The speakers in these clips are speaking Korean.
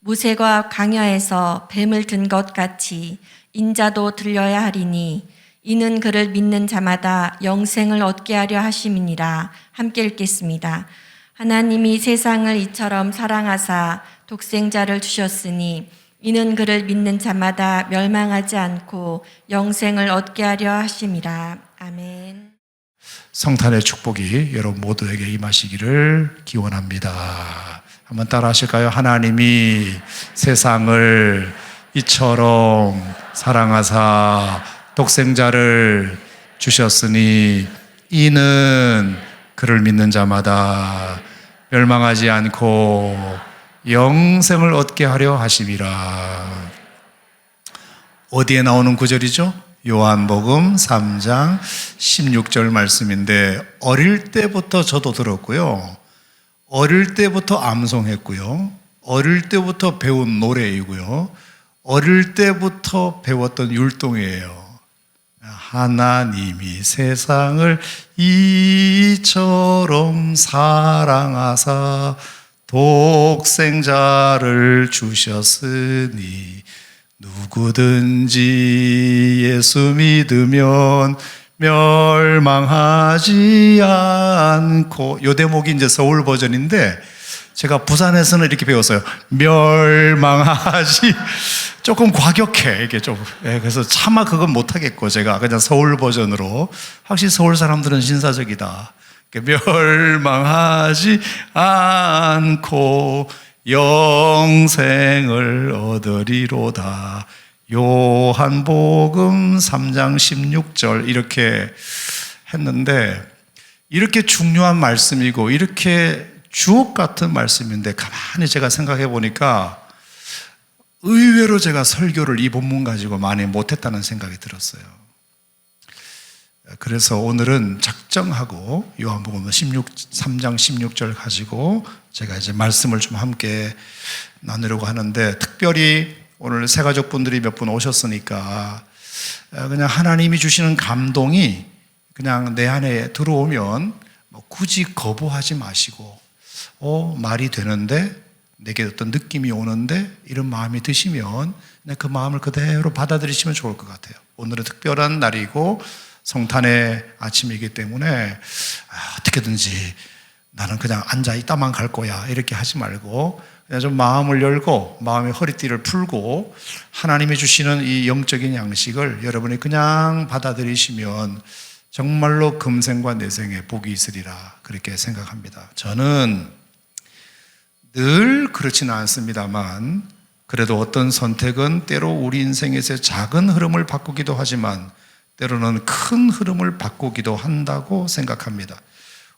모세가 광야에서 뱀을 든 것 같이 인자도 들려야 하리니 이는 그를 믿는 자마다 영생을 얻게 하려 하심이니라. 함께 읽겠습니다. 하나님이 세상을 이처럼 사랑하사 독생자를 주셨으니 이는 그를 믿는 자마다 멸망하지 않고 영생을 얻게 하려 하심이라. 아멘. 성탄의 축복이 여러분 모두에게 임하시기를 기원합니다. 한번 따라 하실까요? 하나님이 세상을 이처럼 사랑하사 독생자를 주셨으니 이는 그를 믿는 자마다 멸망하지 않고 영생을 얻게 하려 하심이라. 어디에 나오는 구절이죠? 요한복음 3장 16절 말씀인데, 어릴 때부터 저도 들었고요, 어릴 때부터 암송했고요, 어릴 때부터 배운 노래이고요, 어릴 때부터 배웠던 율동이에요. 하나님이 세상을 이처럼 사랑하사 독생자를 주셨으니 누구든지 예수 믿으면 멸망하지 않고. 요 대목이 이제 서울 버전인데 제가 부산에서는 이렇게 배웠어요. 멸망하지. 조금 과격해 이게 좀. 그래서 차마 그건 못하겠고 제가 그냥 서울 버전으로. 확실히 서울 사람들은 신사적이다. 멸망하지 않고 영생을 얻으리로다. 요한복음 3장 16절 이렇게 했는데, 이렇게 중요한 말씀이고 이렇게 주옥 같은 말씀인데 가만히 제가 생각해 보니까 의외로 제가 설교를 이 본문 가지고 많이 못했다는 생각이 들었어요. 그래서 오늘은 작정하고 요한복음 3장 16절 가지고 제가 이제 말씀을 좀 함께 나누려고 하는데, 특별히 오늘 새가족분들이 몇 분 오셨으니까 그냥 하나님이 주시는 감동이 그냥 내 안에 들어오면 굳이 거부하지 마시고, 말이 되는데, 내게 어떤 느낌이 오는데 이런 마음이 드시면 그 마음을 그대로 받아들이시면 좋을 것 같아요. 오늘은 특별한 날이고 성탄의 아침이기 때문에 어떻게든지 나는 그냥 앉아 있다만 갈 거야 이렇게 하지 말고 그냥 좀 마음을 열고 마음의 허리띠를 풀고 하나님이 주시는 이 영적인 양식을 여러분이 그냥 받아들이시면 정말로 금생과 내생에 복이 있으리라, 그렇게 생각합니다. 저는 늘 그렇지는 않습니다만 그래도 어떤 선택은 때로 우리 인생에서의 작은 흐름을 바꾸기도 하지만 때로는 큰 흐름을 바꾸기도 한다고 생각합니다.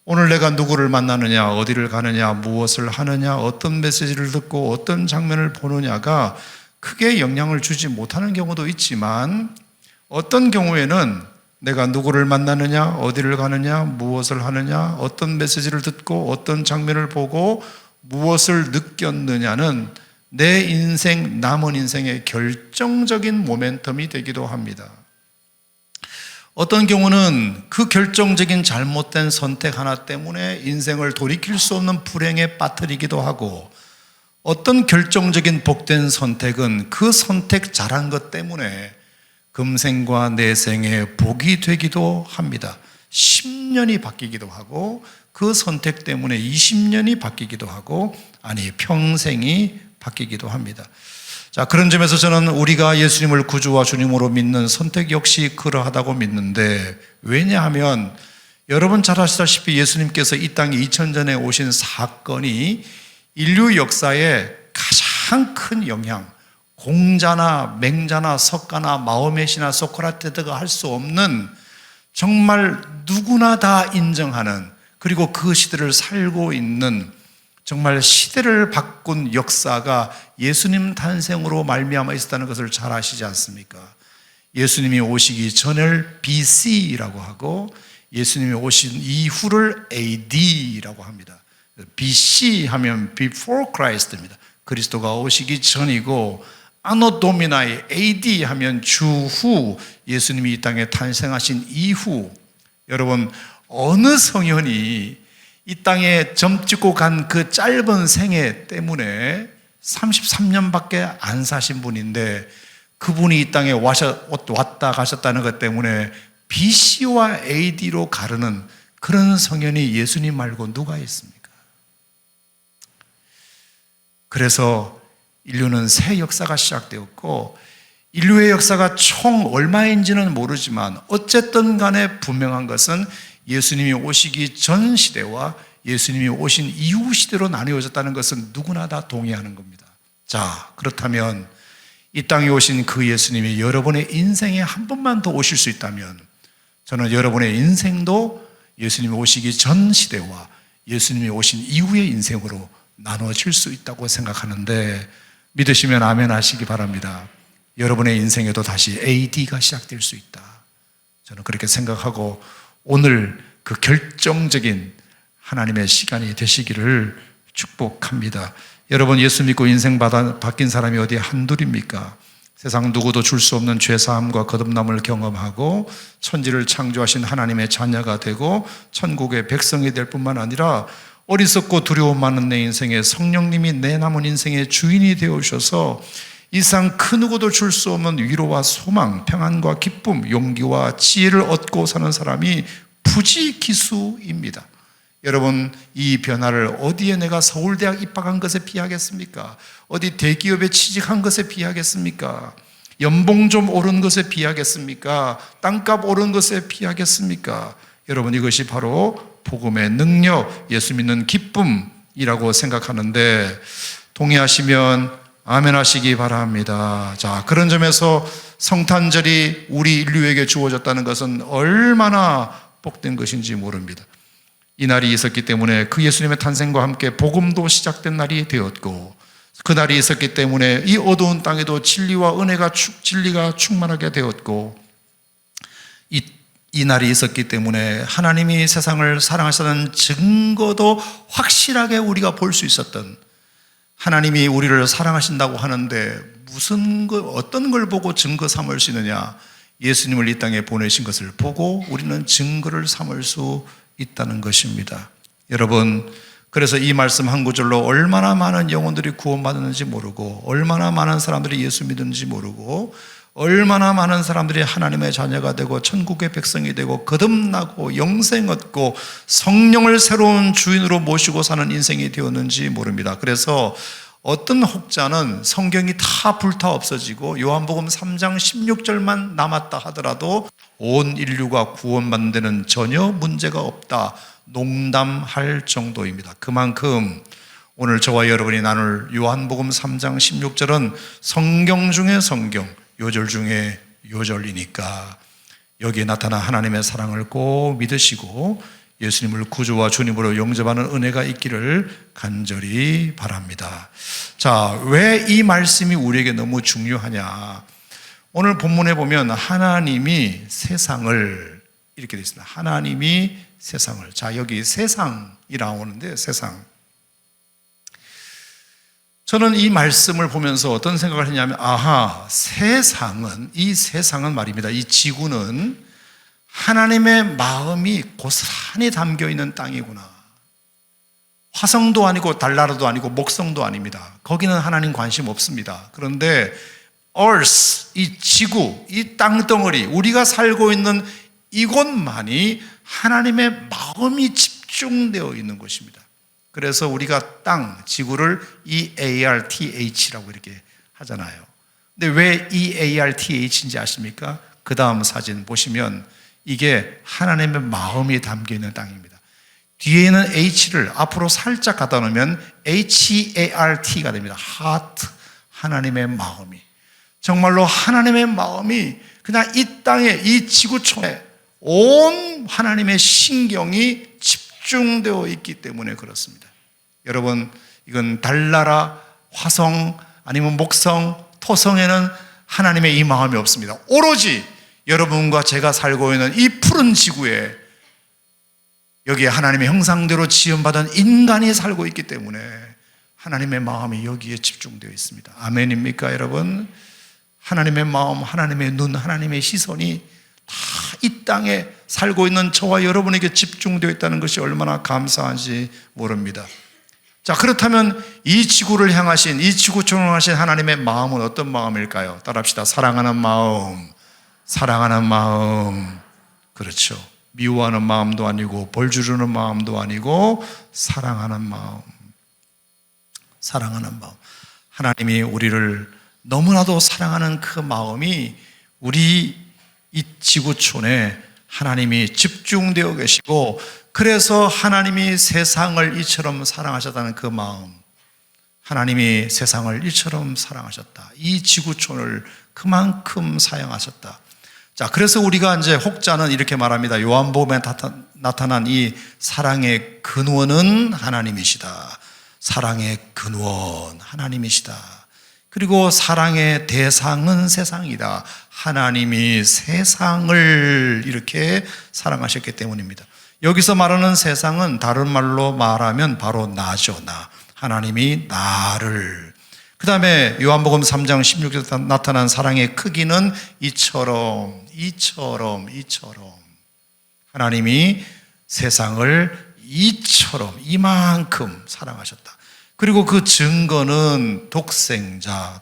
오늘 내가 누구를 만나느냐, 어디를 가느냐, 무엇을 하느냐, 어떤 메시지를 듣고 어떤 장면을 보느냐가 크게 영향을 주지 못하는 경우도 있지만, 어떤 경우에는 내가 누구를 만나느냐, 어디를 가느냐, 무엇을 하느냐, 어떤 메시지를 듣고 어떤 장면을 보고 무엇을 느꼈느냐는 내 인생, 남은 인생의 결정적인 모멘텀이 되기도 합니다. 어떤 경우는 그 결정적인 잘못된 선택 하나 때문에 인생을 돌이킬 수 없는 불행에 빠뜨리기도 하고, 어떤 결정적인 복된 선택은 그 선택 잘한 것 때문에 금생과 내생의 복이 되기도 합니다. 10년이 바뀌기도 하고 그 선택 때문에 20년이 바뀌기도 하고, 아니 평생이 바뀌기도 합니다. 자, 그런 점에서 저는 우리가 예수님을 구주와 주님으로 믿는 선택 역시 그러하다고 믿는데, 왜냐하면 여러분 잘 아시다시피 예수님께서 이 땅에 2000전에 오신 사건이 인류 역사에 가장 큰 영향, 공자나 맹자나 석가나 마호멧이나 소크라테스가 할 수 없는, 정말 누구나 다 인정하는, 그리고 그 시대를 살고 있는 정말 시대를 바꾼 역사가 예수님 탄생으로 말미암아 있었다는 것을 잘 아시지 않습니까? 예수님이 오시기 전을 BC라고 하고 예수님이 오신 이후를 AD라고 합니다. BC 하면 Before Christ입니다. 그리스도가 오시기 전이고, 아노 도미나이 AD 하면 주후, 예수님이 이 땅에 탄생하신 이후. 여러분, 어느 성현이 이 땅에 점 찍고 간 그 짧은 생애 때문에 33년밖에 안 사신 분인데 그분이 이 땅에 왔다 가셨다는 것 때문에 BC와 AD로 가르는 그런 성현이 예수님 말고 누가 있습니까? 그래서 인류는 새 역사가 시작되었고 인류의 역사가 총 얼마인지는 모르지만 어쨌든 간에 분명한 것은 예수님이 오시기 전 시대와 예수님이 오신 이후 시대로 나뉘어졌다는 것은 누구나 다 동의하는 겁니다. 자, 그렇다면 이 땅에 오신 그 예수님이 여러분의 인생에 한 번만 더 오실 수 있다면 저는 여러분의 인생도 예수님이 오시기 전 시대와 예수님이 오신 이후의 인생으로 나눠질 수 있다고 생각하는데 믿으시면 아멘 하시기 바랍니다. 여러분의 인생에도 다시 AD가 시작될 수 있다. 저는 그렇게 생각하고 오늘 그 결정적인 하나님의 시간이 되시기를 축복합니다. 여러분 예수 믿고 인생 바뀐 사람이 어디 한둘입니까? 세상 누구도 줄 수 없는 죄사함과 거듭남을 경험하고 천지를 창조하신 하나님의 자녀가 되고 천국의 백성이 될 뿐만 아니라 어리석고 두려움 많은 내 인생에 성령님이 내 남은 인생의 주인이 되어주셔서 이 세상 그 누구도 줄 수 없는 위로와 소망, 평안과 기쁨, 용기와 지혜를 얻고 사는 사람이 부지기수입니다. 여러분 이 변화를 어디에 내가 서울대학 입학한 것에 비하겠습니까? 어디 대기업에 취직한 것에 비하겠습니까? 연봉 좀 오른 것에 비하겠습니까? 땅값 오른 것에 비하겠습니까? 여러분 이것이 바로 복음의 능력, 예수 믿는 기쁨이라고 생각하는데 동의하시면 아멘 하시기 바랍니다. 자, 그런 점에서 성탄절이 우리 인류에게 주어졌다는 것은 얼마나 복된 것인지 모릅니다. 이 날이 있었기 때문에 그 예수님의 탄생과 함께 복음도 시작된 날이 되었고 그 날이 있었기 때문에 이 어두운 땅에도 진리와 은혜가 진리가 충만하게 되었고 이 날이 있었기 때문에 하나님이 세상을 사랑하시는 증거도 확실하게 우리가 볼 수 있었던 하나님이 우리를 사랑하신다고 하는데 어떤 걸 보고 증거 삼을 수 있느냐? 예수님을 이 땅에 보내신 것을 보고 우리는 증거를 삼을 수 있다는 것입니다. 여러분, 그래서 이 말씀 한 구절로 얼마나 많은 영혼들이 구원받았는지 모르고 얼마나 많은 사람들이 예수 믿는지 모르고 얼마나 많은 사람들이 하나님의 자녀가 되고 천국의 백성이 되고 거듭나고 영생 얻고 성령을 새로운 주인으로 모시고 사는 인생이 되었는지 모릅니다. 그래서 어떤 혹자는 성경이 다 불타 없어지고 요한복음 3장 16절만 남았다 하더라도 온 인류가 구원받는 데는 전혀 문제가 없다 농담할 정도입니다. 그만큼 오늘 저와 여러분이 나눌 요한복음 3장 16절은 성경 중에 성경, 요절 중에 요절이니까 여기에 나타난 하나님의 사랑을 꼭 믿으시고 예수님을 구주와 주님으로 영접하는 은혜가 있기를 간절히 바랍니다. 자, 왜 이 말씀이 우리에게 너무 중요하냐? 오늘 본문에 보면 하나님이 세상을 이렇게 되어 있습니다. 하나님이 세상을. 자, 여기 세상이 나오는데 세상. 저는 이 말씀을 보면서 어떤 생각을 했냐면 이 세상은 말입니다. 이 지구는 하나님의 마음이 고스란히 담겨있는 땅이구나. 화성도 아니고 달나라도 아니고 목성도 아닙니다. 거기는 하나님 관심 없습니다. 그런데 Earth, 이 지구, 이 땅덩어리, 우리가 살고 있는 이곳만이 하나님의 마음이 집중되어 있는 곳입니다. 그래서 우리가 땅, 지구를 EARTH라고 이렇게 하잖아요. 근데 왜 EARTH인지 아십니까? 그 다음 사진 보시면 이게 하나님의 마음이 담겨있는 땅입니다. 뒤에 있는 H를 앞으로 살짝 갖다 놓으면 HART가 됩니다. Heart, 하나님의 마음이. 정말로 하나님의 마음이 그냥 이 땅에, 이 지구촌에 온 하나님의 신경이 집중되어 있기 때문에 그렇습니다. 여러분, 이건 달나라, 화성, 아니면 목성, 토성에는 하나님의 이 마음이 없습니다. 오로지 여러분과 제가 살고 있는 이 푸른 지구에 여기에 하나님의 형상대로 지음받은 인간이 살고 있기 때문에 하나님의 마음이 여기에 집중되어 있습니다. 아멘입니까, 여러분? 하나님의 마음, 하나님의 눈, 하나님의 시선이 다 이 땅에 살고 있는 저와 여러분에게 집중되어 있다는 것이 얼마나 감사한지 모릅니다. 자, 그렇다면 이 지구를 향하신, 이 지구촌을 향하신 하나님의 마음은 어떤 마음일까요? 따라합시다. 사랑하는 마음, 사랑하는 마음. 그렇죠. 미워하는 마음도 아니고 벌 주르는 마음도 아니고 사랑하는 마음. 사랑하는 마음. 하나님이 우리를 너무나도 사랑하는 그 마음이 우리 이 지구촌에 하나님이 집중되어 계시고, 그래서 하나님이 세상을 이처럼 사랑하셨다는 그 마음, 하나님이 세상을 이처럼 사랑하셨다, 이 지구촌을 그만큼 사랑하셨다. 자, 그래서 우리가 이제 혹자는 이렇게 말합니다. 요한복음에 나타난 이 사랑의 근원은 하나님이시다. 사랑의 근원 하나님이시다. 그리고 사랑의 대상은 세상이다. 하나님이 세상을 이렇게 사랑하셨기 때문입니다. 여기서 말하는 세상은 다른 말로 말하면 바로 나죠. 나. 하나님이 나를. 그 다음에 요한복음 3장 16절에 나타난 사랑의 크기는 이처럼 하나님이 세상을 이만큼 사랑하셨다. 그리고 그 증거는 독생자.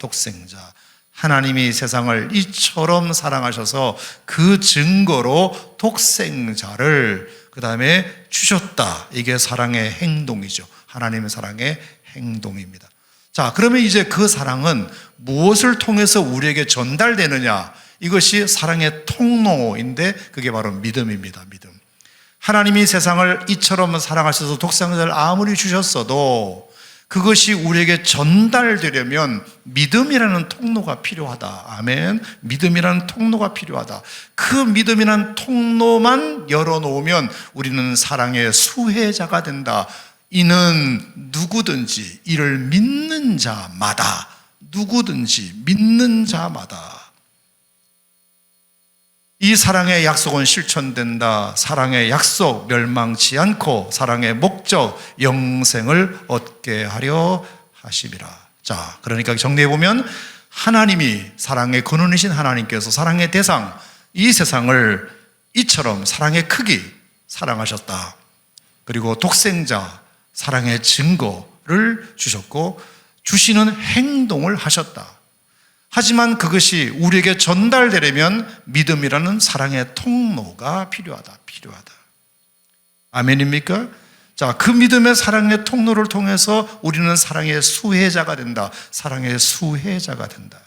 하나님이 세상을 이처럼 사랑하셔서 그 증거로 독생자를 그 다음에 주셨다. 이게 사랑의 행동이죠. 하나님의 사랑의 행동입니다. 자, 그러면 이제 그 사랑은 무엇을 통해서 우리에게 전달되느냐? 이것이 사랑의 통로인데 그게 바로 믿음입니다. 믿음. 하나님이 세상을 이처럼 사랑하셔서 독생자를 아무리 주셨어도 그것이 우리에게 전달되려면 믿음이라는 통로가 필요하다. 아멘. 믿음이라는 통로가 필요하다. 그 믿음이라는 통로만 열어놓으면 우리는 사랑의 수혜자가 된다. 이는 누구든지 이를 믿는 자마다, 누구든지 믿는 자마다 이 사랑의 약속은 실천된다. 사랑의 약속 멸망치 않고 사랑의 목적 영생을 얻게 하려 하심이라. 자, 그러니까 정리해보면 하나님이 사랑의 근원이신 하나님께서 사랑의 대상, 이 세상을 이처럼 사랑의 크기 사랑하셨다. 그리고 독생자 사랑의 증거를 주셨고 주시는 행동을 하셨다. 하지만 그것이 우리에게 전달되려면 믿음이라는 사랑의 통로가 필요하다. 아멘입니까? 자, 그 믿음의 사랑의 통로를 통해서 우리는 사랑의 수혜자가 된다. 사랑의 수혜자가 된다.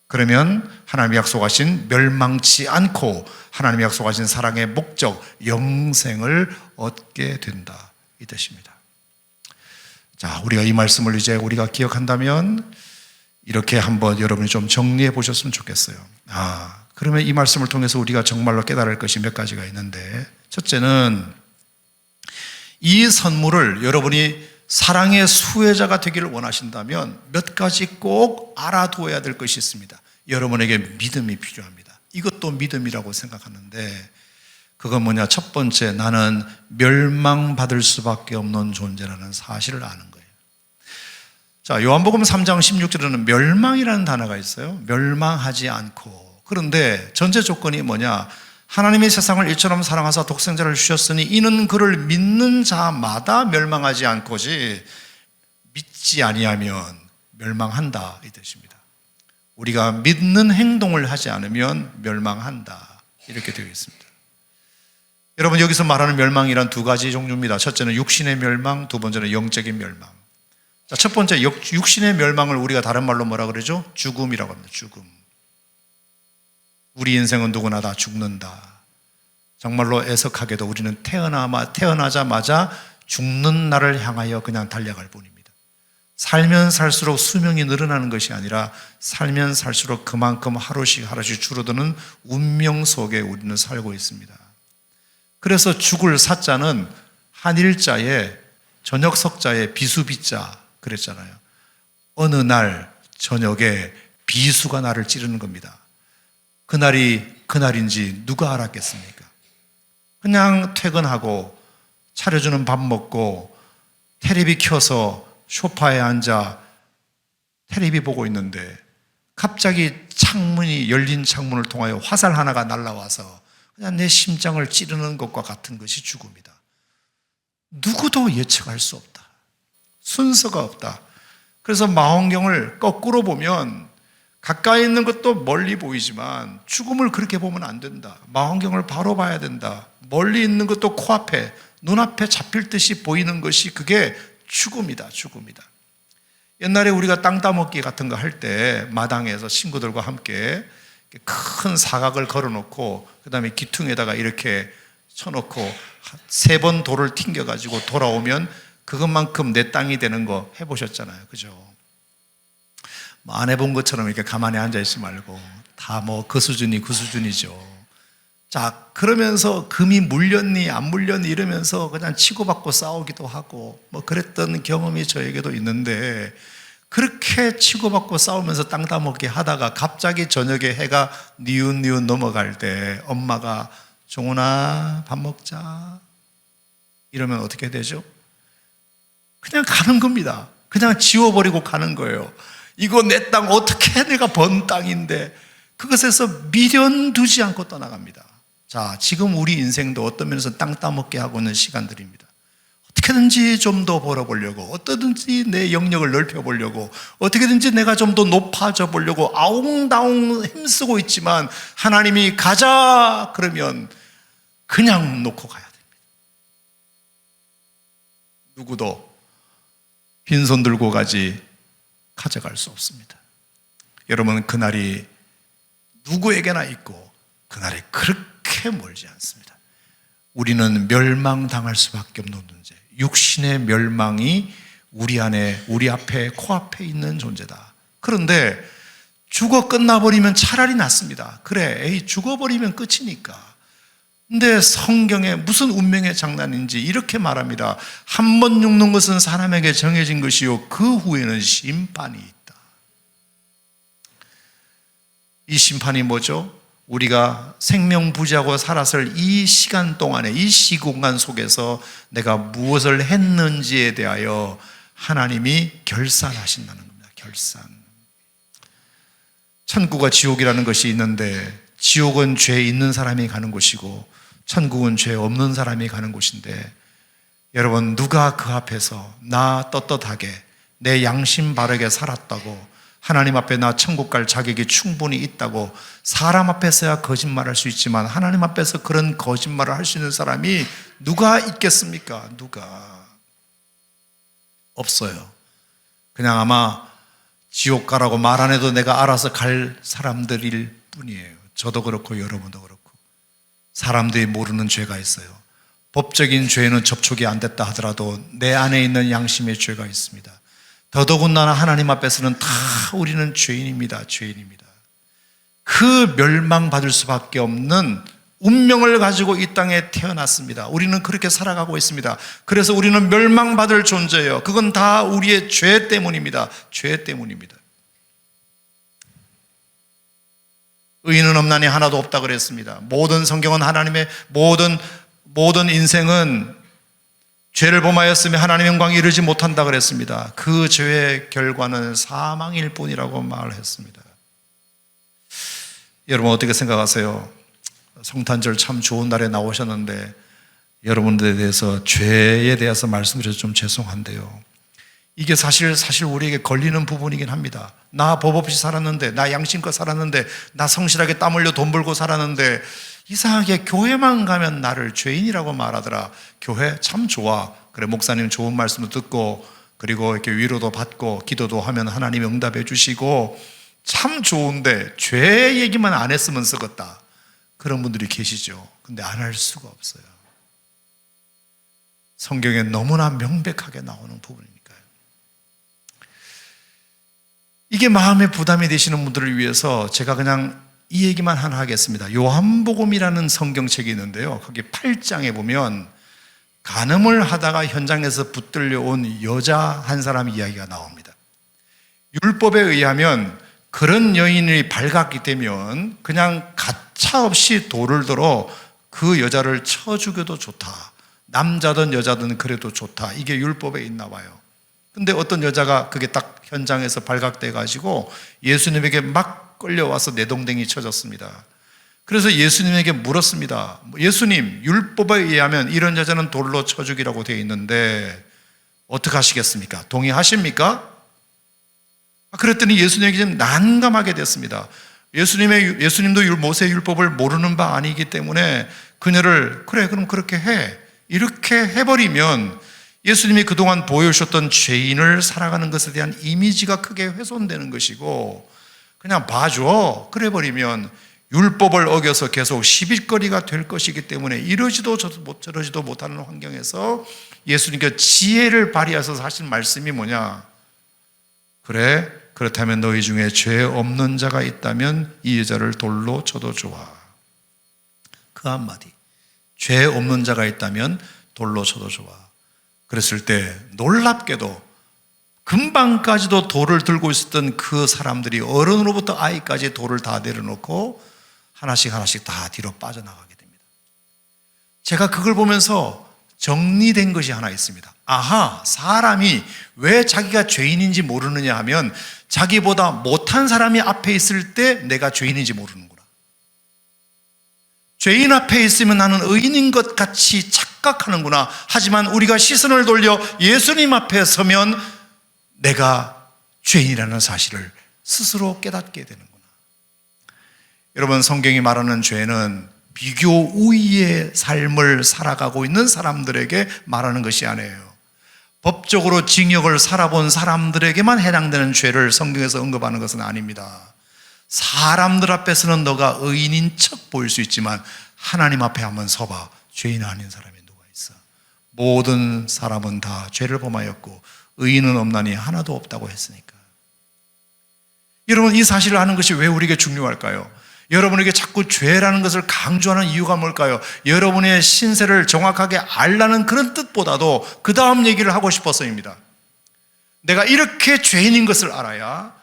그러면 하나님이 약속하신 멸망치 않고 하나님이 약속하신 사랑의 목적 영생을 얻게 된다. 이 뜻입니다. 자, 우리가 이 말씀을 이제 우리가 기억한다면 이렇게 한번 여러분이 좀 정리해 보셨으면 좋겠어요. 그러면 이 말씀을 통해서 우리가 정말로 깨달을 것이 몇 가지가 있는데, 첫째는 이 선물을 여러분이 사랑의 수혜자가 되기를 원하신다면 몇 가지 꼭 알아두어야 될 것이 있습니다. 여러분에게 믿음이 필요합니다. 이것도 믿음이라고 생각하는데 그건 뭐냐? 첫 번째, 나는 멸망받을 수밖에 없는 존재라는 사실을 아는 거예요. 자, 요한복음 3장 16절에는 멸망이라는 단어가 있어요. 멸망하지 않고. 그런데 전제 조건이 뭐냐? 하나님이 세상을 이처럼 사랑하사 독생자를 주셨으니 이는 그를 믿는 자마다 멸망하지 않고지 믿지 아니하면 멸망한다, 이 뜻입니다. 우리가 믿는 행동을 하지 않으면 멸망한다, 이렇게 되어 있습니다. 여러분, 여기서 말하는 멸망이란 두 가지 종류입니다. 첫째는 육신의 멸망, 두 번째는 영적인 멸망. 자, 첫 번째 육신의 멸망을 우리가 다른 말로 뭐라 그러죠? 죽음이라고 합니다. 죽음. 우리 인생은 누구나 다 죽는다. 정말로 애석하게도 우리는 태어나자마자 죽는 날을 향하여 그냥 달려갈 뿐입니다. 살면 살수록 수명이 늘어나는 것이 아니라 살면 살수록 그만큼 하루씩 줄어드는 운명 속에 우리는 살고 있습니다. 그래서 죽을 사자는 한일자에 저녁 석자에 비수비자 그랬잖아요. 어느 날 저녁에 비수가 나를 찌르는 겁니다. 그날이 그날인지 누가 알았겠습니까? 그냥 퇴근하고 차려주는 밥 먹고 테레비 켜서 소파에 앉아 테레비 보고 있는데 갑자기 열린 창문을 통하여 화살 하나가 날아와서 그냥 내 심장을 찌르는 것과 같은 것이 죽음이다. 누구도 예측할 수 없다. 순서가 없다. 그래서 망원경을 거꾸로 보면 가까이 있는 것도 멀리 보이지만 죽음을 그렇게 보면 안 된다. 망원경을 바로 봐야 된다. 멀리 있는 것도 코앞에, 눈앞에 잡힐 듯이 보이는 것이 그게 죽음이다. 죽음이다. 옛날에 우리가 땅 따먹기 같은 거 할 때 마당에서 친구들과 함께 큰 사각을 걸어놓고 그 다음에 기퉁에다가 이렇게 쳐놓고 3번 돌을 튕겨가지고 돌아오면 그것만큼 내 땅이 되는 거 해보셨잖아요. 그죠? 안 해본 것처럼 이렇게 가만히 앉아있지 말고 다 뭐 그 수준이 그 수준이죠. 자, 그러면서 금이 물렸니 안 물렸니 이러면서 그냥 치고받고 싸우기도 하고 뭐 그랬던 경험이 저에게도 있는데, 그렇게 치고받고 싸우면서 땅 따먹기 하다가 갑자기 저녁에 해가 니웃니웃 넘어갈 때 엄마가 종훈아 밥 먹자 이러면 어떻게 되죠? 그냥 가는 겁니다. 그냥 지워버리고 가는 거예요. 이거 내 땅 어떻게 내가 번 땅인데, 그것에서 미련 두지 않고 떠나갑니다. 자, 지금 우리 인생도 어떤 면에서 땅 따먹게 하고 있는 시간들입니다. 어떻게든지 좀 더 벌어보려고, 어떻게든지 내 영역을 넓혀보려고, 어떻게든지 내가 좀 더 높아져 보려고 아웅다웅 힘쓰고 있지만 하나님이 가자 그러면 그냥 놓고 가야 됩니다. 누구도 빈손 들고 가져갈 수 없습니다. 여러분, 그날이 누구에게나 있고 그날이 그렇게 멀지 않습니다. 우리는 멸망당할 수밖에 없는 존재, 육신의 멸망이 우리 안에, 우리 앞에, 코앞에 있는 존재다. 그런데 죽어 끝나버리면 차라리 낫습니다. 그래, 에이, 죽어버리면 끝이니까. 근데 성경에 무슨 운명의 장난인지 이렇게 말합니다. 한 번 죽는 것은 사람에게 정해진 것이요 그 후에는 심판이 있다. 이 심판이 뭐죠? 우리가 생명부지하고 살았을 이 시간 동안에, 이 시공간 속에서 내가 무엇을 했는지에 대하여 하나님이 결산하신다는 겁니다. 결산. 천국과 지옥이라는 것이 있는데, 지옥은 죄 있는 사람이 가는 곳이고 천국은 죄 없는 사람이 가는 곳인데, 여러분, 누가 그 앞에서 나 떳떳하게 내 양심 바르게 살았다고, 하나님 앞에 나 천국 갈 자격이 충분히 있다고, 사람 앞에서야 거짓말할 수 있지만 하나님 앞에서 그런 거짓말을 할 수 있는 사람이 누가 있겠습니까? 누가? 없어요. 그냥 아마 지옥 가라고 말 안 해도 내가 알아서 갈 사람들일 뿐이에요. 저도 그렇고 여러분도 그렇고. 사람들이 모르는 죄가 있어요. 법적인 죄는 접촉이 안 됐다 하더라도 내 안에 있는 양심의 죄가 있습니다. 더더군다나 하나님 앞에서는 다 우리는 죄인입니다. 죄인입니다. 그 멸망받을 수밖에 없는 운명을 가지고 이 땅에 태어났습니다. 우리는 그렇게 살아가고 있습니다. 그래서 우리는 멸망받을 존재예요. 그건 다 우리의 죄 때문입니다. 죄 때문입니다. 의인은 없나니 하나도 없다 그랬습니다. 모든 성경은 하나님의 모든 인생은 죄를 범하였으며 하나님의 영광에 이르지 못한다 그랬습니다. 그 죄의 결과는 사망일 뿐이라고 말했습니다. 여러분 어떻게 생각하세요? 성탄절 참 좋은 날에 나오셨는데 여러분들에 대해서 죄에 대해서 말씀드려서 좀 죄송한데요, 이게 사실 우리에게 걸리는 부분이긴 합니다. 나 법 없이 살았는데, 나 양심껏 살았는데, 나 성실하게 땀 흘려 돈 벌고 살았는데 이상하게 교회만 가면 나를 죄인이라고 말하더라. 교회 참 좋아. 그래, 목사님 좋은 말씀도 듣고 그리고 이렇게 위로도 받고 기도도 하면 하나님이 응답해 주시고 참 좋은데 죄 얘기만 안 했으면 쓰겄다. 그런 분들이 계시죠. 근데 안 할 수가 없어요. 성경에 너무나 명백하게 나오는 부분이니까요. 이게 마음의 부담이 되시는 분들을 위해서 제가 그냥 이 얘기만 하나 하겠습니다. 요한복음이라는 성경책이 있는데요, 거기 8장에 보면 간음을 하다가 현장에서 붙들려 온 여자 한 사람 이야기가 나옵니다. 율법에 의하면 그런 여인이 발각이 되면 그냥 가차없이 돌을 들어 그 여자를 쳐 죽여도 좋다. 남자든 여자든 그래도 좋다. 이게 율법에 있나 봐요. 근데 어떤 여자가 그게 딱 현장에서 발각돼 가지고 예수님에게 막 끌려와서 내동댕이 쳐졌습니다. 그래서 예수님에게 물었습니다. 예수님, 율법에 의하면 이런 여자는 돌로 쳐 죽이라고 되어 있는데 어떻게 하시겠습니까? 동의하십니까? 그랬더니 예수님에게 좀 난감하게 됐습니다. 예수님도 모세의 율법을 모르는 바 아니기 때문에 그녀를 그래 그럼 그렇게 해 이렇게 해버리면 예수님이 그동안 보여주셨던 죄인을 살아가는 것에 대한 이미지가 크게 훼손되는 것이고 그냥 봐줘 그래 버리면 율법을 어겨서 계속 시비거리가 될 것이기 때문에 이러지도 저러지도 못하는 환경에서 예수님께 지혜를 발휘하셔서 하신 말씀이 뭐냐? 그래 그렇다면 너희 중에 죄 없는 자가 있다면 이 여자를 돌로 쳐도 좋아. 그 한마디. 죄 없는 자가 있다면 돌로 쳐도 좋아. 그랬을 때 놀랍게도 금방까지도 돌을 들고 있었던 그 사람들이 어른으로부터 아이까지 돌을 다 내려놓고 하나씩 다 뒤로 빠져나가게 됩니다. 제가 그걸 보면서 정리된 것이 하나 있습니다. 아하, 사람이 왜 자기가 죄인인지 모르느냐 하면 자기보다 못한 사람이 앞에 있을 때 내가 죄인인지 모르는구나. 죄인 앞에 있으면 나는 의인인 것 같이 착각하는구나. 하지만 우리가 시선을 돌려 예수님 앞에 서면 내가 죄인이라는 사실을 스스로 깨닫게 되는구나. 여러분, 성경이 말하는 죄는 비교 우위의 삶을 살아가고 있는 사람들에게 말하는 것이 아니에요. 법적으로 징역을 살아본 사람들에게만 해당되는 죄를 성경에서 언급하는 것은 아닙니다. 사람들 앞에서는 너가 의인인 척 보일 수 있지만 하나님 앞에 한번 서봐. 죄인 아닌 사람이 누가 있어? 모든 사람은 다 죄를 범하였고 의인은 없나니 하나도 없다고 했으니까. 여러분, 이 사실을 아는 것이 왜 우리에게 중요할까요? 여러분에게 자꾸 죄라는 것을 강조하는 이유가 뭘까요? 여러분의 신세를 정확하게 알라는 그런 뜻보다도 그 다음 얘기를 하고 싶어서입니다. 내가 이렇게 죄인인 것을 알아야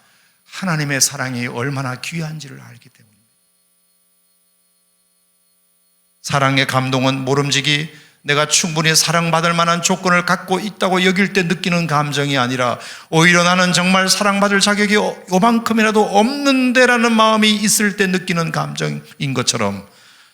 하나님의 사랑이 얼마나 귀한지를 알기 때문입니다. 사랑의 감동은 모름지기 내가 충분히 사랑받을 만한 조건을 갖고 있다고 여길 때 느끼는 감정이 아니라 오히려 나는 정말 사랑받을 자격이 요만큼이라도 없는데라는 마음이 있을 때 느끼는 감정인 것처럼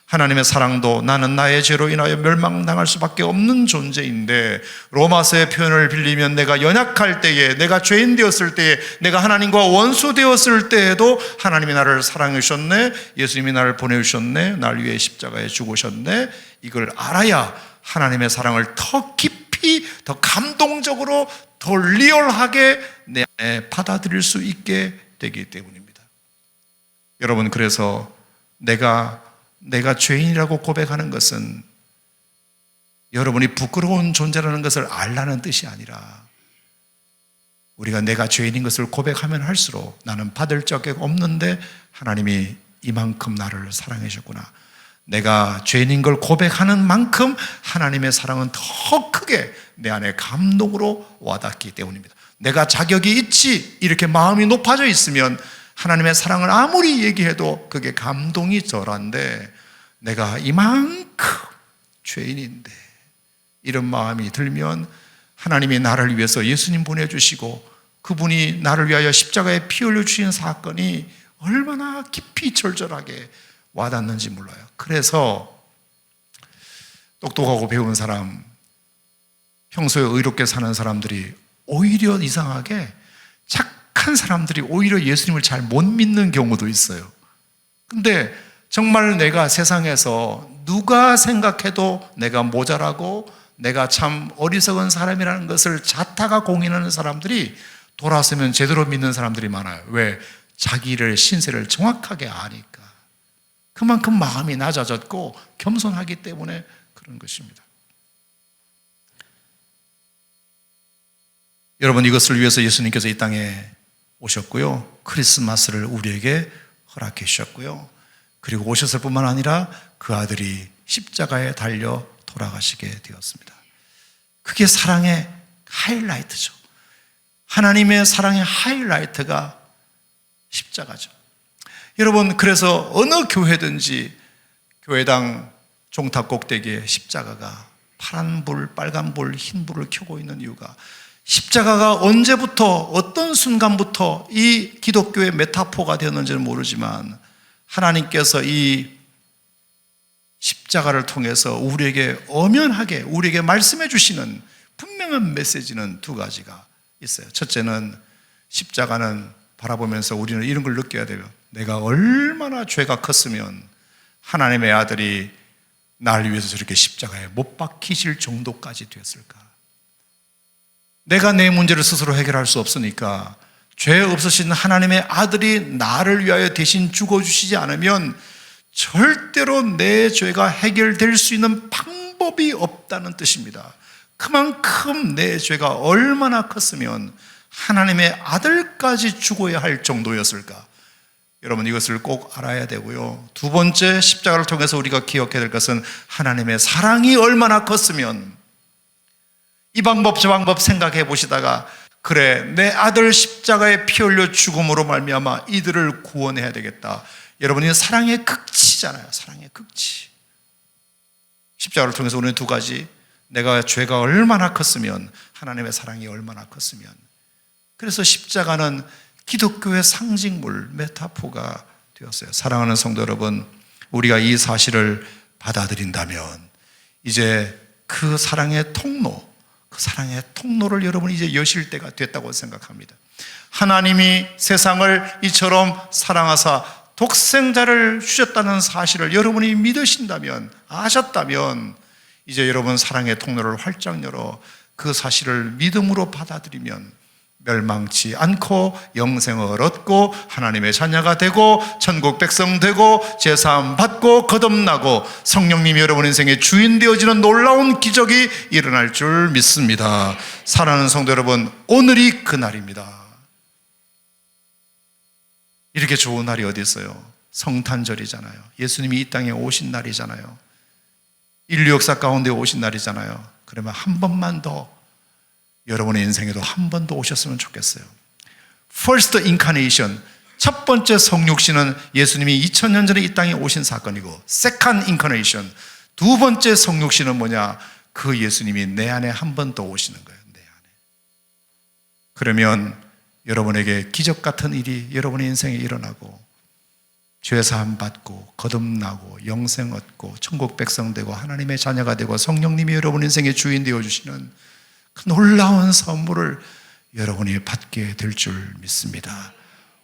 하나님의 사랑도 나는 나의 죄로 인하여 멸망당할 수밖에 없는 존재인데 로마서의 표현을 빌리면 내가 연약할 때에, 내가 죄인 되었을 때에, 내가 하나님과 원수 되었을 때에도 하나님이 나를 사랑해 주셨네, 예수님이 나를 보내주셨네, 날 위해 십자가에 죽으셨네, 이걸 알아야 하나님의 사랑을 더 깊이, 더 감동적으로, 더 리얼하게 내 안에 받아들일 수 있게 되기 때문입니다. 여러분, 그래서 내가 죄인이라고 고백하는 것은 여러분이 부끄러운 존재라는 것을 알라는 뜻이 아니라 우리가 내가 죄인인 것을 고백하면 할수록 나는 받을 자격 없는데 하나님이 이만큼 나를 사랑해 주셨구나. 내가 죄인인 걸 고백하는 만큼 하나님의 사랑은 더 크게 내 안에 감동으로 와닿기 때문입니다. 내가 자격이 있지 이렇게 마음이 높아져 있으면 하나님의 사랑을 아무리 얘기해도 그게 감동이 덜한데 내가 이만큼 죄인인데 이런 마음이 들면 하나님이 나를 위해서 예수님 보내주시고 그분이 나를 위하여 십자가에 피 흘려주신 사건이 얼마나 깊이 절절하게 와닿는지 몰라요. 그래서 똑똑하고 배운 사람, 평소에 의롭게 사는 사람들이 오히려 이상하게 착한 사람들이 오히려 예수님을 잘 못 믿는 경우도 있어요. 근데 정말 내가 세상에서 누가 생각해도 내가 모자라고 내가 참 어리석은 사람이라는 것을 자타가 공인하는 사람들이 돌아서면 제대로 믿는 사람들이 많아요. 왜? 자기를 신세를 정확하게 아니까. 그만큼 마음이 낮아졌고 겸손하기 때문에 그런 것입니다. 여러분, 이것을 위해서 예수님께서 이 땅에 오셨고요. 크리스마스를 우리에게 허락해 주셨고요. 그리고 오셨을 뿐만 아니라 그 아들이 십자가에 달려 돌아가시게 되었습니다. 그게 사랑의 하이라이트죠. 하나님의 사랑의 하이라이트가 십자가죠. 여러분, 그래서 어느 교회든지 교회당 종탑 꼭대기에 십자가가 파란 불, 빨간 불, 흰 불을 켜고 있는 이유가 십자가가 언제부터 어떤 순간부터 이 기독교의 메타포가 되었는지는 모르지만 하나님께서 이 십자가를 통해서 우리에게 엄연하게 우리에게 말씀해 주시는 분명한 메시지는 두 가지가 있어요. 첫째는 십자가는 바라보면서 우리는 이런 걸 느껴야 돼요. 내가 얼마나 죄가 컸으면 하나님의 아들이 날 위해서 저렇게 십자가에 못 박히실 정도까지 됐을까? 내가 내 문제를 스스로 해결할 수 없으니까 죄 없으신 하나님의 아들이 나를 위하여 대신 죽어주시지 않으면 절대로 내 죄가 해결될 수 있는 방법이 없다는 뜻입니다. 그만큼 내 죄가 얼마나 컸으면 하나님의 아들까지 죽어야 할 정도였을까? 여러분, 이것을 꼭 알아야 되고요. 두 번째, 십자가를 통해서 우리가 기억해야 될 것은 하나님의 사랑이 얼마나 컸으면, 이 방법 저 방법 생각해 보시다가 그래, 내 아들 십자가에 피 흘려 죽음으로 말미암아 이들을 구원해야 되겠다. 여러분이 사랑의 극치잖아요. 사랑의 극치. 십자가를 통해서 우리는 두 가지, 내가 죄가 얼마나 컸으면 하나님의 사랑이 얼마나 컸으면. 그래서 십자가는 기독교의 상징물, 메타포가 되었어요. 사랑하는 성도 여러분, 우리가 이 사실을 받아들인다면 이제 그 사랑의 통로, 그 사랑의 통로를 여러분이 이제 여실 때가 됐다고 생각합니다. 하나님이 세상을 이처럼 사랑하사 독생자를 주셨다는 사실을 여러분이 믿으신다면, 아셨다면 이제 여러분 사랑의 통로를 활짝 열어 그 사실을 믿음으로 받아들이면 멸망치 않고 영생을 얻고 하나님의 자녀가 되고 천국 백성 되고 제사함 받고 거듭나고 성령님이 여러분 인생의 주인 되어지는 놀라운 기적이 일어날 줄 믿습니다. 사랑하는 성도 여러분, 오늘이 그날입니다. 이렇게 좋은 날이 어디 있어요? 성탄절이잖아요. 예수님이 이 땅에 오신 날이잖아요. 인류 역사 가운데 오신 날이잖아요. 그러면 한 번만 더 여러분의 인생에도 한 번 더 오셨으면 좋겠어요. First Incarnation, 첫 번째 성육신은 예수님이 2000년 전에 이 땅에 오신 사건이고, Second Incarnation, 두 번째 성육신은 뭐냐? 그 예수님이 내 안에 한 번 더 오시는 거예요. 내 안에. 그러면 여러분에게 기적 같은 일이 여러분의 인생에 일어나고 죄사함 받고 거듭나고 영생 얻고 천국 백성 되고 하나님의 자녀가 되고 성령님이 여러분 인생의 주인 되어주시는 그 놀라운 선물을 여러분이 받게 될 줄 믿습니다.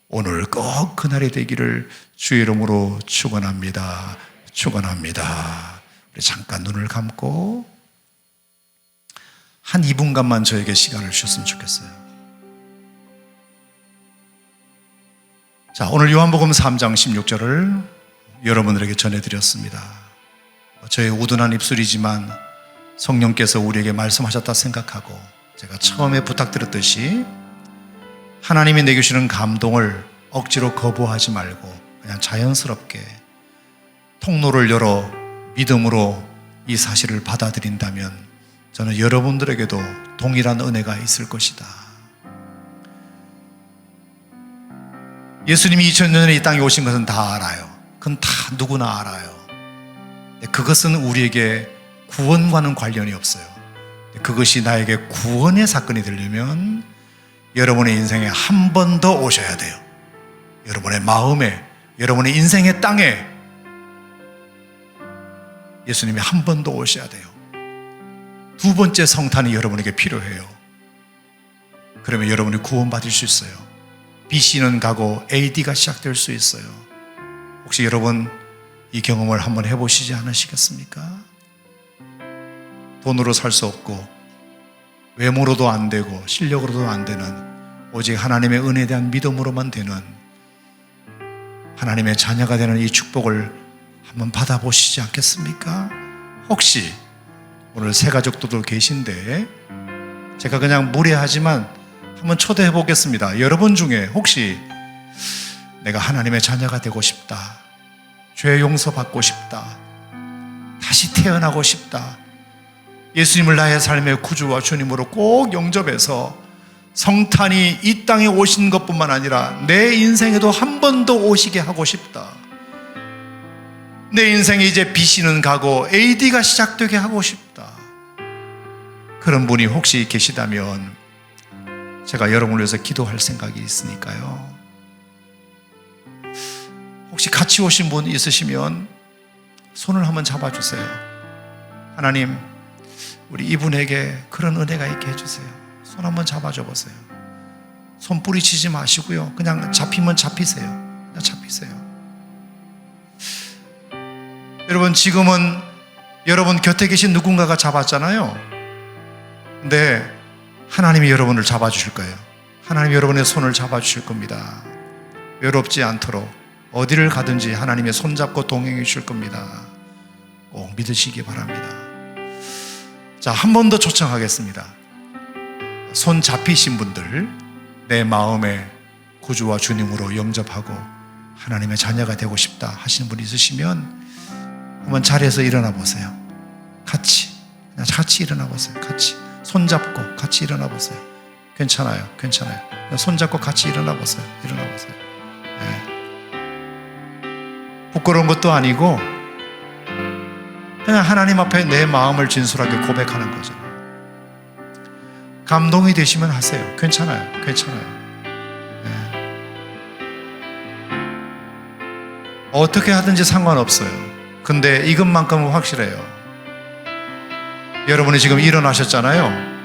오늘 꼭 그날이 되기를 주의 이름으로 축원합니다. 축원합니다. 우리 잠깐 눈을 감고 한 2분간만 저에게 시간을 주셨으면 좋겠어요. 자, 오늘 요한복음 3장 16절을 여러분들에게 전해드렸습니다. 저의 우둔한 입술이지만 성령께서 우리에게 말씀하셨다 생각하고, 제가 처음에 부탁드렸듯이 하나님이 내게 주시는 감동을 억지로 거부하지 말고 그냥 자연스럽게 통로를 열어 믿음으로 이 사실을 받아들인다면 저는 여러분들에게도 동일한 은혜가 있을 것이다. 예수님이 2000년 전에 이 땅에 오신 것은 다 알아요. 그건 다 누구나 알아요. 그것은 우리에게 구원과는 관련이 없어요. 그것이 나에게 구원의 사건이 되려면 여러분의 인생에 한 번 더 오셔야 돼요. 여러분의 마음에, 여러분의 인생의 땅에 예수님이 한 번 더 오셔야 돼요. 두 번째 성탄이 여러분에게 필요해요. 그러면 여러분이 구원받을 수 있어요. BC는 가고 AD가 시작될 수 있어요. 혹시 여러분 이 경험을 한번 해보시지 않으시겠습니까? 돈으로 살 수 없고 외모로도 안 되고 실력으로도 안 되는 오직 하나님의 은혜에 대한 믿음으로만 되는 하나님의 자녀가 되는 이 축복을 한번 받아보시지 않겠습니까? 혹시 오늘 새 가족들도 계신데 제가 그냥 무례하지만 한번 초대해 보겠습니다. 여러분 중에 혹시 내가 하나님의 자녀가 되고 싶다, 죄 용서받고 싶다, 다시 태어나고 싶다, 예수님을 나의 삶의 구주와 주님으로 꼭 영접해서 성탄이 이 땅에 오신 것뿐만 아니라 내 인생에도 한 번 더 오시게 하고 싶다, 내 인생에 이제 BC는 가고 AD가 시작되게 하고 싶다, 그런 분이 혹시 계시다면 제가 여러분을 위해서 기도할 생각이 있으니까요. 혹시 같이 오신 분 있으시면 손을 한번 잡아주세요. 하나님, 우리 이분에게 그런 은혜가 있게 해주세요. 손 한번 잡아줘 보세요. 손 뿌리치지 마시고요. 그냥 잡히면 잡히세요. 그냥 잡히세요. 여러분, 지금은 여러분 곁에 계신 누군가가 잡았잖아요. 근데 하나님이 여러분을 잡아주실 거예요. 하나님이 여러분의 손을 잡아주실 겁니다. 외롭지 않도록 어디를 가든지 하나님의 손잡고 동행해 주실 겁니다. 꼭 믿으시기 바랍니다. 자, 한 번 더 초청하겠습니다. 손 잡히신 분들, 내 마음의 구주와 주님으로 영접하고 하나님의 자녀가 되고 싶다 하시는 분 있으시면 한번 자리에서 일어나 보세요. 같이, 그냥 같이 일어나 보세요. 같이 손잡고 같이 일어나 보세요. 괜찮아요. 괜찮아요. 손잡고 같이 일어나 보세요. 일어나 보세요. 네. 부끄러운 것도 아니고 그냥 하나님 앞에 내 마음을 진솔하게 고백하는 거죠. 감동이 되시면 하세요. 괜찮아요. 괜찮아요. 네. 어떻게 하든지 상관없어요. 근데 이것만큼은 확실해요. 여러분이 지금 일어나셨잖아요.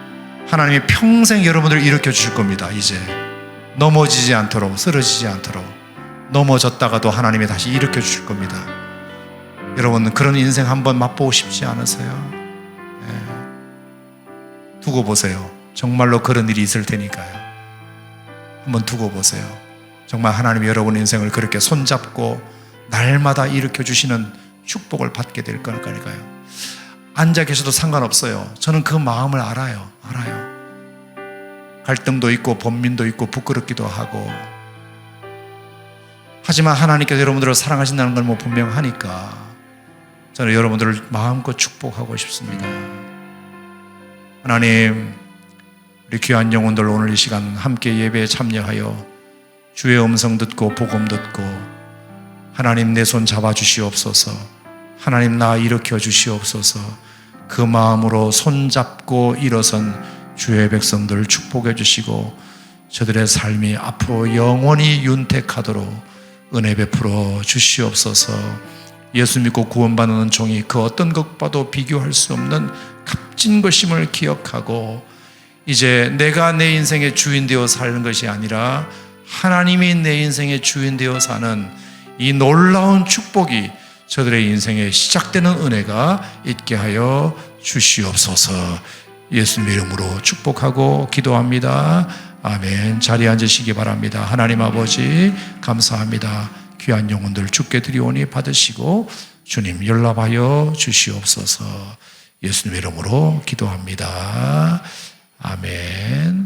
하나님이 평생 여러분들을 일으켜 주실 겁니다. 이제 넘어지지 않도록, 쓰러지지 않도록. 넘어졌다가도 하나님이 다시 일으켜 주실 겁니다. 여러분, 그런 인생 한번 맛보고 싶지 않으세요? 네. 두고 보세요. 정말로 그런 일이 있을 테니까요. 한번 두고 보세요. 정말 하나님이 여러분 인생을 그렇게 손잡고 날마다 일으켜 주시는 축복을 받게 될 거니까요. 앉아 계셔도 상관없어요. 저는 그 마음을 알아요. 갈등도 있고 번민도 있고 부끄럽기도 하고, 하지만 하나님께서 여러분들을 사랑하신다는 걸 뭐 분명하니까 저는 여러분들을 마음껏 축복하고 싶습니다. 하나님, 우리 귀한 영혼들 오늘 이 시간 함께 예배에 참여하여 주의 음성 듣고 복음 듣고 하나님 내 손 잡아주시옵소서. 하나님 나 일으켜 주시옵소서. 그 마음으로 손잡고 일어선 주의 백성들을 축복해 주시고 저들의 삶이 앞으로 영원히 윤택하도록 은혜 베풀어 주시옵소서. 예수 믿고 구원받는 종이 그 어떤 것과도 비교할 수 없는 값진 것임을 기억하고 이제 내가 내 인생의 주인 되어 사는 것이 아니라 하나님이 내 인생의 주인 되어 사는 이 놀라운 축복이 저들의 인생에 시작되는 은혜가 있게 하여 주시옵소서. 예수님 이름으로 축복하고 기도합니다. 아멘. 자리에 앉으시기 바랍니다. 하나님 아버지 감사합니다. 귀한 영혼들 주께 드리오니 받으시고 주님 연락하여 주시옵소서. 예수님 이름으로 기도합니다. 아멘.